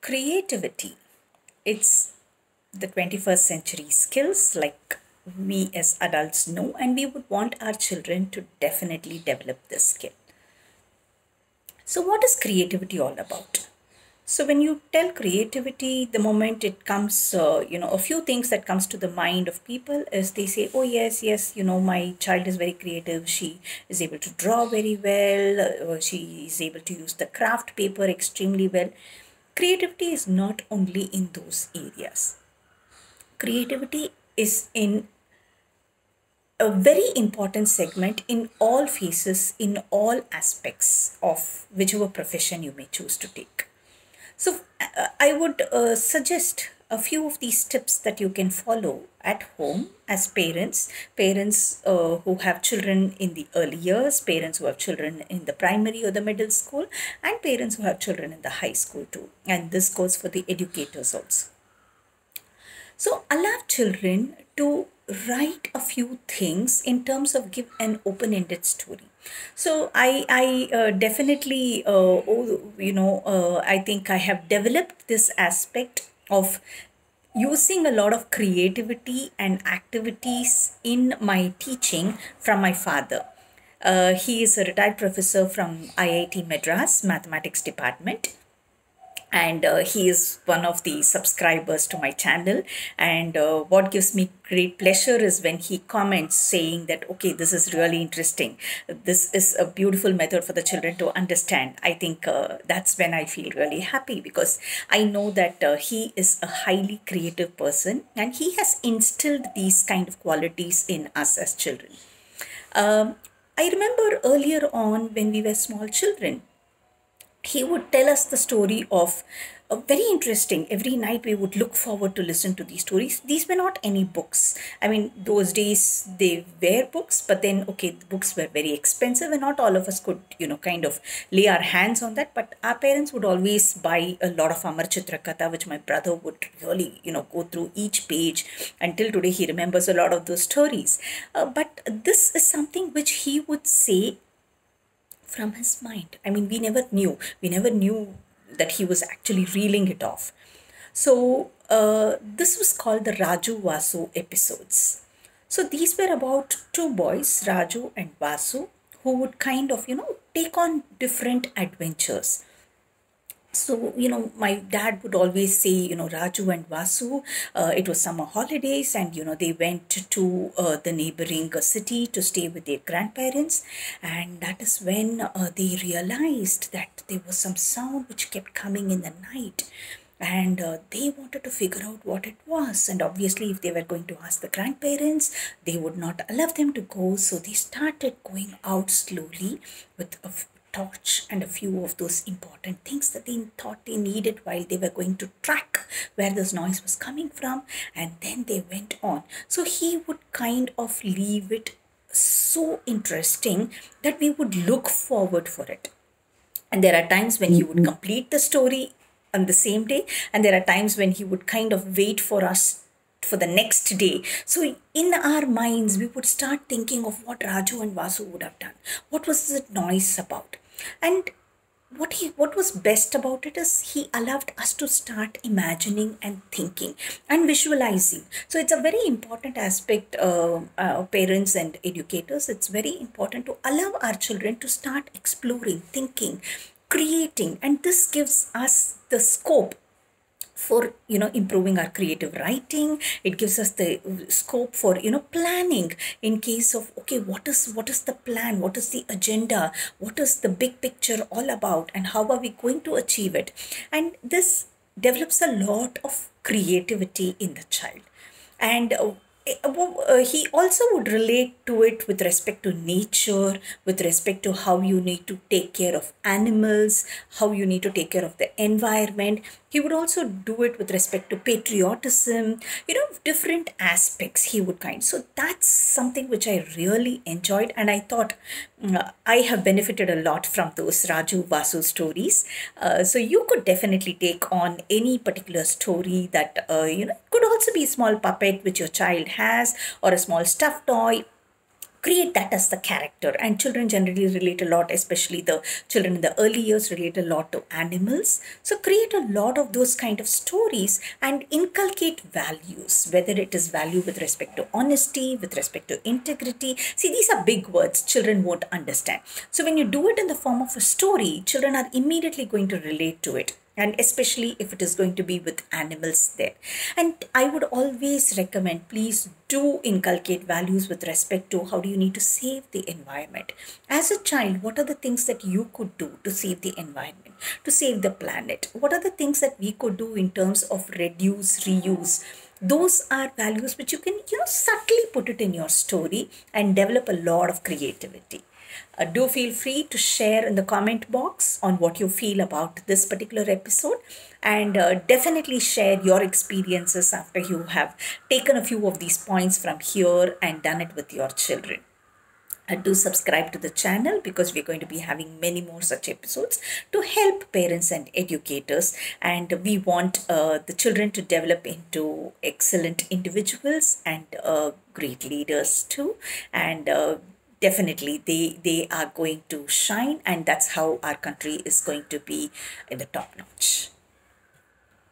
creativity, it's the 21st century skills like we as adults know, and we would want our children to definitely develop this skill. So what is creativity all about? So when you tell creativity, the moment it comes, a few things that comes to the mind of people is they say, oh yes, yes, my child is very creative. She is able to draw very well. She is able to use the craft paper extremely well. Creativity is not only in those areas. Creativity is in a very important segment in all phases, in all aspects of whichever profession you may choose to take. So, I would suggest a few of these tips that you can follow at home as parents, parents who have children in the early years, parents who have children in the primary or the middle school, and parents who have children in the high school too. And this goes for the educators also. So allow children to write a few things in terms of give an open-ended story. So I definitely, I think I have developed this aspect of using a lot of creativity and activities in my teaching from my father. He is a retired professor from IIT Madras Mathematics Department, and he is one of the subscribers to my channel. And what gives me great pleasure is when he comments saying that, okay, this is really interesting, this is a beautiful method for the children to understand. I think that's when I feel really happy, because I know that he is a highly creative person and he has instilled these kind of qualities in us as children. I remember earlier on when we were small children, he would tell us the story of very interesting. Every night we would look forward to listen to these stories. These were not any books. I mean, those days they were books, but then, okay, the books were very expensive and not all of us could, kind of lay our hands on that. But our parents would always buy a lot of Amar Chitra Katha, which my brother would really, go through each page. Until today, he remembers a lot of those stories. But this is something which he would say from his mind. I mean, we never knew that he was actually reeling it off. So this was called the Raju Vasu episodes. So these were about two boys, Raju and Vasu, who would kind of, take on different adventures. So, my dad would always say, Raju and Vasu, it was summer holidays, and, they went to the neighboring city to stay with their grandparents. And that is when they realized that there was some sound which kept coming in the night. And they wanted to figure out what it was. And obviously, if they were going to ask the grandparents, they would not allow them to go. So they started going out slowly with a torch and a few of those important things that they thought they needed while they were going to track where this noise was coming from. And then they went on. So he would kind of leave it so interesting that we would look forward for it. And there are times when he would complete the story on the same day, and there are times when he would kind of wait for us for the next day. So in our minds, we would start thinking of what Raju and Vasu would have done. What was the noise about? And what was best about it is he allowed us to start imagining and thinking and visualizing. So it's a very important aspect, parents and educators. It's very important to allow our children to start exploring, thinking, creating, and this gives us the scope for improving our creative writing. It gives us the scope for planning in case of, okay, what is the plan, what is the agenda, what is the big picture all about, and how are we going to achieve it. And this develops a lot of creativity in the child. And he also would relate to it with respect to nature, with respect to how you need to take care of animals, how you need to take care of the environment. He would also do it with respect to patriotism, different aspects he would kind. So that's something which I really enjoyed, and I thought I have benefited a lot from those Raju Vasu stories. So you could definitely take on any particular story that, it could also be a small puppet which your child has, or a small stuffed toy, create that as the character. And children generally relate a lot, especially the children in the early years relate a lot to animals. So create a lot of those kind of stories and inculcate values, whether it is value with respect to honesty, with respect to integrity. See, these are big words children won't understand. So when you do it in the form of a story, children are immediately going to relate to it, and especially if it is going to be with animals there. And I would always recommend, please do inculcate values with respect to how do you need to save the environment. As a child, what are the things that you could do to save the environment, to save the planet? What are the things that we could do in terms of reduce, reuse? Those are values which you can, subtly put it in your story and develop a lot of creativity. Do feel free to share in the comment box on what you feel about this particular episode, and definitely share your experiences after you have taken a few of these points from here and done it with your children. Do subscribe to the channel, because we're going to be having many more such episodes to help parents and educators, and we want the children to develop into excellent individuals and great leaders too. And definitely they are going to shine, and that's how our country is going to be in the top notch.